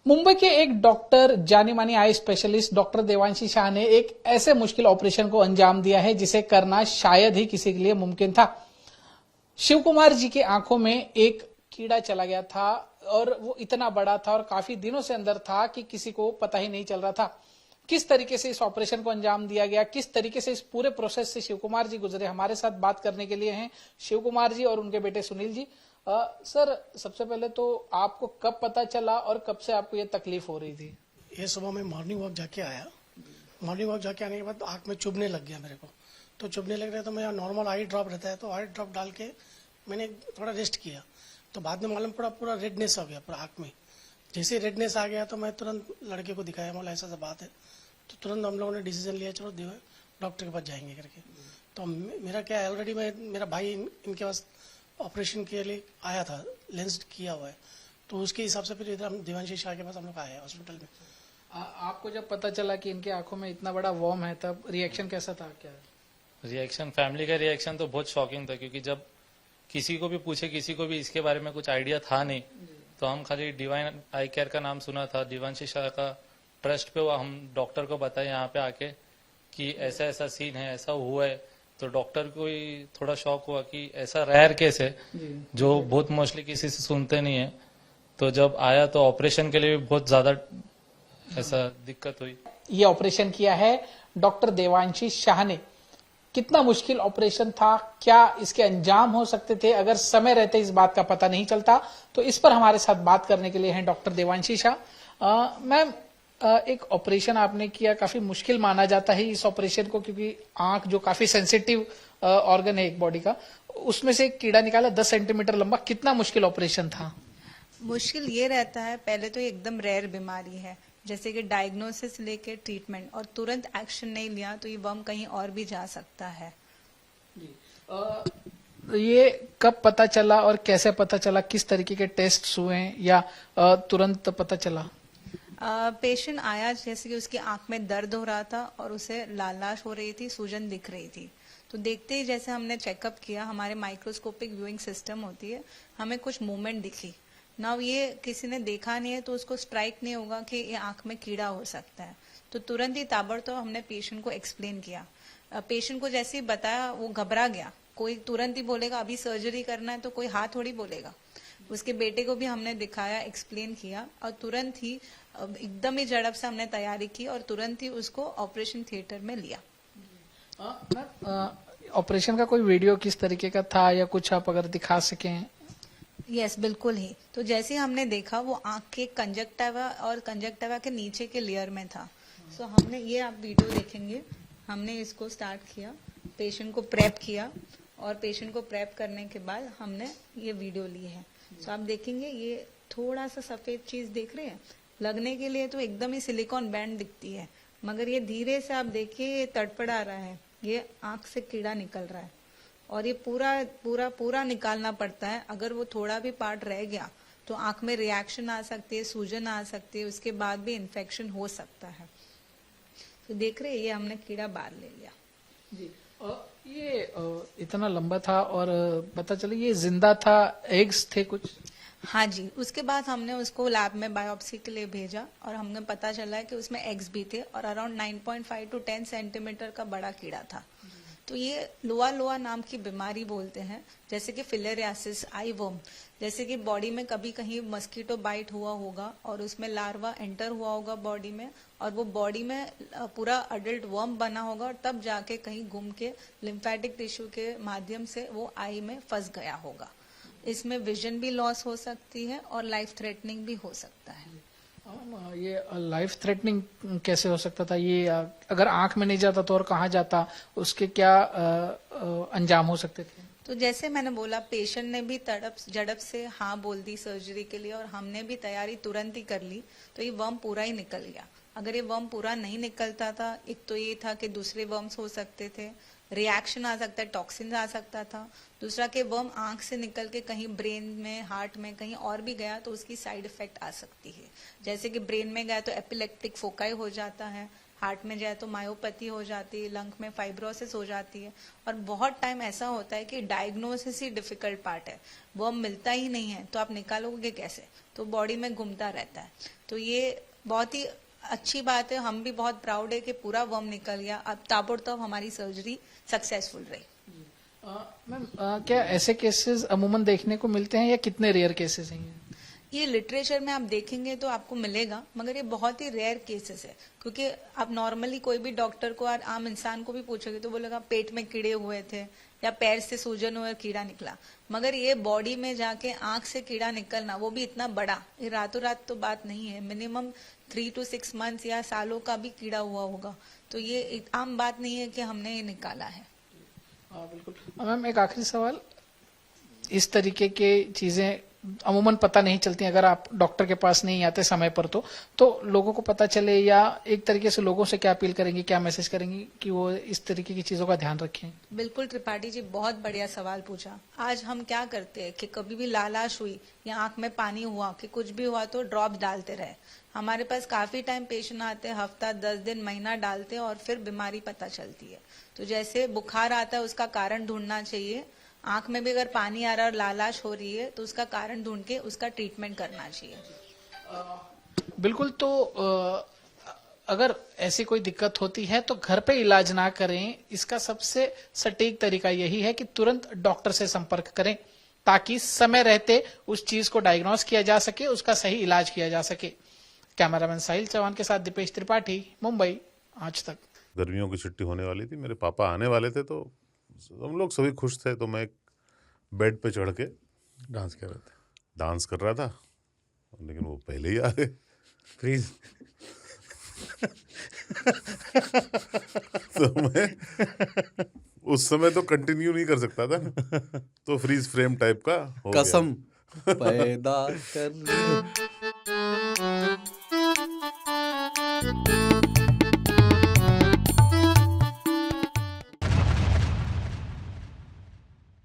मुंबई के एक डॉक्टर, जानी मानी eye specialist doctor Devanshi Shah ने एक ऐसे मुश्किल ऑपरेशन को अंजाम दिया है जिसे करना शायद ही किसी के लिए मुमकिन था। शिव कुमार जी की आंखों में एक कीड़ा चला गया था और वो इतना बड़ा था और काफी दिनों से अंदर था कि किसी को पता ही नहीं चल रहा था। किस तरीके से इस ऑपरेशन को अंजाम दिया गया, किस तरीके से इस पूरे प्रोसेस से शिव कुमार जी गुजरे, हमारे साथ बात करने के लिए हैं शिव कुमार जी और उनके बेटे सुनील जी। सर, सबसे पहले तो आपको कब पता चला और कब से आपको ये तकलीफ हो रही थी? ये सुबह मैं मॉर्निंग वॉक जाके आया। मॉर्निंग वॉक जाके आने के बाद आंख में चुभने लग गया मेरे को। तो चुभने लग रहा है तो मेरा नॉर्मल आई ड्रॉप रहता है, तो आई ड्रॉप डाल के मैंने थोड़ा रेस्ट किया। तो बाद में मालूम पड़ा पूरा रेडनेस हो गया पूरा आंख में। जैसे रेडनेस आ गया तो मैं तुरंत लड़के को दिखाया, बोला ऐसा बात है। तो तुरंत हम लोगों ने डिसीजन लिया, चलो डॉक्टर के पास जाएंगे करके। तो मेरा क्या है, ऑलरेडी मेरा भाई इनके पास ऑपरेशन के लिए आया था, लेंस किया हुआ है, तो उसके हिसाब से फिर इधर हम देवांशी शाह के पास हम लोग आए हॉस्पिटल में। आपको जब पता चला कि इनकी आंखों में इतना बड़ा वॉर्म है तब रिएक्शन कैसा था? क्या रिएक्शन, फैमिली का रिएक्शन तो बहुत शॉकिंग था, क्योंकि जब किसी को भी पूछे, किसी को भी इसके बारे में कुछ आइडिया था नहीं। तो हम खाली डिवाइन आई केयर का नाम सुना था, देवांशी शाह का ट्रस्ट पे, वो हम डॉक्टर को बताए यहाँ पे आके कि ऐसा ऐसा सीन है, ऐसा हुआ है। तो डॉक्टर को ही थोड़ा शॉक हुआ कि ऐसा रेयर केस है जो बहुत मोस्टली किसी से सुनते नहीं है। तो जब आया तो ऑपरेशन के लिए भी बहुत ज्यादा ऐसा दिक्कत हुई। ये ऑपरेशन किया है डॉक्टर देवांशी शाह ने। कितना मुश्किल ऑपरेशन था, क्या इसके अंजाम हो सकते थे अगर समय रहते इस बात का पता नहीं चलता? तो इस पर हमारे साथ बात करने के लिए हैं डॉक्टर देवांशी शाह। मैम, एक ऑपरेशन आपने किया, काफी मुश्किल माना जाता है इस ऑपरेशन को, क्योंकि आंख जो काफी सेंसिटिव ऑर्गन है एक बॉडी का, उसमें से एक कीड़ा निकाला 10 सेंटीमीटर लंबा। कितना मुश्किल ऑपरेशन था? मुश्किल ये रहता है, पहले तो एकदम रेयर बीमारी है, जैसे कि डायग्नोसिस लेके ट्रीटमेंट, और तुरंत एक्शन नहीं लिया तो ये वर्म कहीं और भी जा सकता है। ये कब पता चला और कैसे पता चला? किस तरीके के टेस्ट हुए या तुरंत पता चला? पेशेंट आया, जैसे कि उसकी आंख में दर्द हो रहा था और उसे लालाश हो रही थी, सूजन दिख रही थी। तो देखते ही जैसे हमने चेकअप किया, हमारे माइक्रोस्कोपिक व्यूइंग सिस्टम होती है, हमें कुछ मूवमेंट दिखी ना। ये किसी ने देखा नहीं है तो उसको स्ट्राइक नहीं होगा कि ये आंख में कीड़ा हो सकता है। तो तुरंत ही ताबड़तोड़ हमने पेशेंट को एक्सप्लेन किया। पेशेंट को जैसे ही बताया वो घबरा गया। कोई तुरंत ही बोलेगा अभी सर्जरी करना है तो कोई हाँ थोड़ी बोलेगा। उसके बेटे को भी हमने दिखाया, एक्सप्लेन किया, और तुरंत ही एकदम ही झड़प से हमने तैयारी की और तुरंत ही उसको ऑपरेशन थिएटर में लिया। ऑपरेशन का कोई वीडियो किस तरीके का था या कुछ आप अगर दिखा सकें? यस, बिल्कुल ही। तो जैसे हमने देखा वो आंख के कंजक्टिवा और कंजक्टिवा के नीचे के लेयर में था। सो हमने ये, आप वीडियो देखेंगे, हमने इसको स्टार्ट किया, पेशेंट को प्रेप किया, और पेशेंट को प्रेप करने के बाद हमने ये वीडियो ली है। सो आप देखेंगे ये थोड़ा सा सफेद चीज देख रहे हैं, लगने के लिए तो एकदम ही सिलिकॉन बैंड दिखती है, मगर ये धीरे से आप देखिए ये तड़पड़ा रहा है, ये आंख से कीड़ा निकल रहा है, और ये पूरा पूरा पूरा निकालना पड़ता है। अगर वो थोड़ा भी पार्ट रह गया तो आंख में रिएक्शन आ सकती है, सूजन आ सकती है, उसके बाद भी इन्फेक्शन हो सकता है। तो देख रहे हैं, ये हमने कीड़ा बाहर ले लिया जी। ये इतना लंबा था और पता चला ये जिंदा था, एग्स थे कुछ? हाँ जी। उसके बाद हमने उसको लैब में बायोप्सी के लिए भेजा और हमने पता चला है कि उसमें एग्स भी थे और अराउंड 9.5 to 10 सेंटीमीटर का बड़ा कीड़ा था। तो ये लोआ नाम की बीमारी बोलते हैं, जैसे कि फिलेरियासिस, आई वर्म, जैसे कि बॉडी में कभी कहीं मस्कीटो बाइट हुआ होगा और उसमें लार्वा एंटर हुआ होगा बॉडी में, और वो बॉडी में पूरा अडल्ट वर्म बना होगा, और तब जाके कहीं घूम के लिम्फेटिक टिश्यू के माध्यम से वो आई में फंस गया होगा। इसमें विजन भी लॉस हो सकती है और लाइफ थ्रेटनिंग भी हो सकता है। ये लाइफ थ्रेटनिंग कैसे हो सकता था? ये अगर आंख में नहीं जाता तो और कहाँ जाता? उसके क्या अंजाम हो सकते थे? तो जैसे मैंने बोला, पेशेंट ने भी तड़प झड़प से हाँ बोल दी सर्जरी के लिए, और हमने भी तैयारी तुरंत ही कर ली, तो ये वर्म पूरा ही निकल गया। अगर ये वर्म पूरा नहीं निकलता था, एक तो ये था कि दूसरे वर्म्स हो सकते थे, रिएक्शन आ सकता है, टॉक्सिन आ सकता था। दूसरा कि वर्म आंख से निकल के कहीं ब्रेन में, हार्ट में कहीं और भी गया तो उसकी साइड इफेक्ट आ सकती है। जैसे कि ब्रेन में गया तो एपिलेप्टिक फोकाई हो जाता है, हार्ट में जाए तो मायोपैथी हो जाती है, लंग में फाइब्रोसिस हो जाती है। और बहुत टाइम ऐसा होता है कि डायग्नोसिस ही डिफिकल्ट पार्ट है, वर्म मिलता ही नहीं है, तो आप निकालोगे कैसे, तो बॉडी में घूमता रहता है। तो ये बहुत ही अच्छी बात है, हम भी बहुत प्राउड है कि पूरा वर्म निकल गया। अब ताबड़तोड़ हमारी सर्जरी सक्सेसफुल रही। मैम क्या ऐसे केसेस अमूमन देखने को मिलते हैं या कितने रेयर केसेस हैं ये? ये लिटरेचर में आप देखेंगे तो आपको मिलेगा, मगर ये बहुत ही रेयर केसेस है, क्योंकि आप नॉर्मली कोई भी डॉक्टर को और आम इंसान को भी पूछोगे तो बोलेगा पेट में कीड़े हुए थे या पैर से सूजन हुआ कीड़ा निकला। मगर ये बॉडी में जाके आंख से कीड़ा निकलना, वो भी इतना बड़ा, ये रातों रात तो बात नहीं है, मिनिमम 3 to 6 months या सालों का भी कीड़ा हुआ होगा। तो ये आम बात नहीं है कि हमने ये निकाला है। बिल्कुल। मैम एक आखिरी सवाल, इस तरीके के चीजें अमूमन पता नहीं चलती अगर आप डॉक्टर के पास नहीं आते समय पर, तो लोगों को पता चले, या एक तरीके से लोगों से क्या अपील करेंगी, क्या मैसेज करेंगी कि वो इस तरीके की चीजों का ध्यान रखें? बिल्कुल त्रिपाठी जी, बहुत बढ़िया सवाल पूछा। आज हम क्या करते हैं कि कभी भी लालाश हुई या आंख में पानी हुआ कि कुछ भी हुआ तो ड्रॉप डालते रहे। हमारे पास काफी टाइम पेशेंट आते हैं, हफ्ता 10 दिन महीना डालते हैं और फिर बीमारी पता चलती है। तो जैसे बुखार आता है उसका कारण ढूंढना चाहिए, आंख में भी अगर पानी आ रहा है और लालाश हो रही है तो उसका कारण ढूंढ के उसका ट्रीटमेंट करना चाहिए। बिल्कुल। तो अगर ऐसी कोई दिक्कत होती है तो घर पे इलाज ना करें, इसका सबसे सटीक तरीका यही है कि तुरंत डॉक्टर से संपर्क करें, ताकि समय रहते उस चीज को डायग्नोस किया जा सके, उसका सही इलाज किया जा सके। कैमरामैन साहिल चौहान के साथ दीपेश त्रिपाठी, मुंबई, आज तक। गर्मियों की छुट्टी होने वाली थी, मेरे पापा आने वाले थे, तो हम लोग सभी खुश थे। तो मैं एक बेड पे चढ़ के डांस कर रहा था, लेकिन वो पहले ही आ गए। फ्रीज। तो मैं उस समय तो कंटिन्यू नहीं कर सकता था, तो फ्रीज फ्रेम टाइप का हो गया। कसम पैदा कर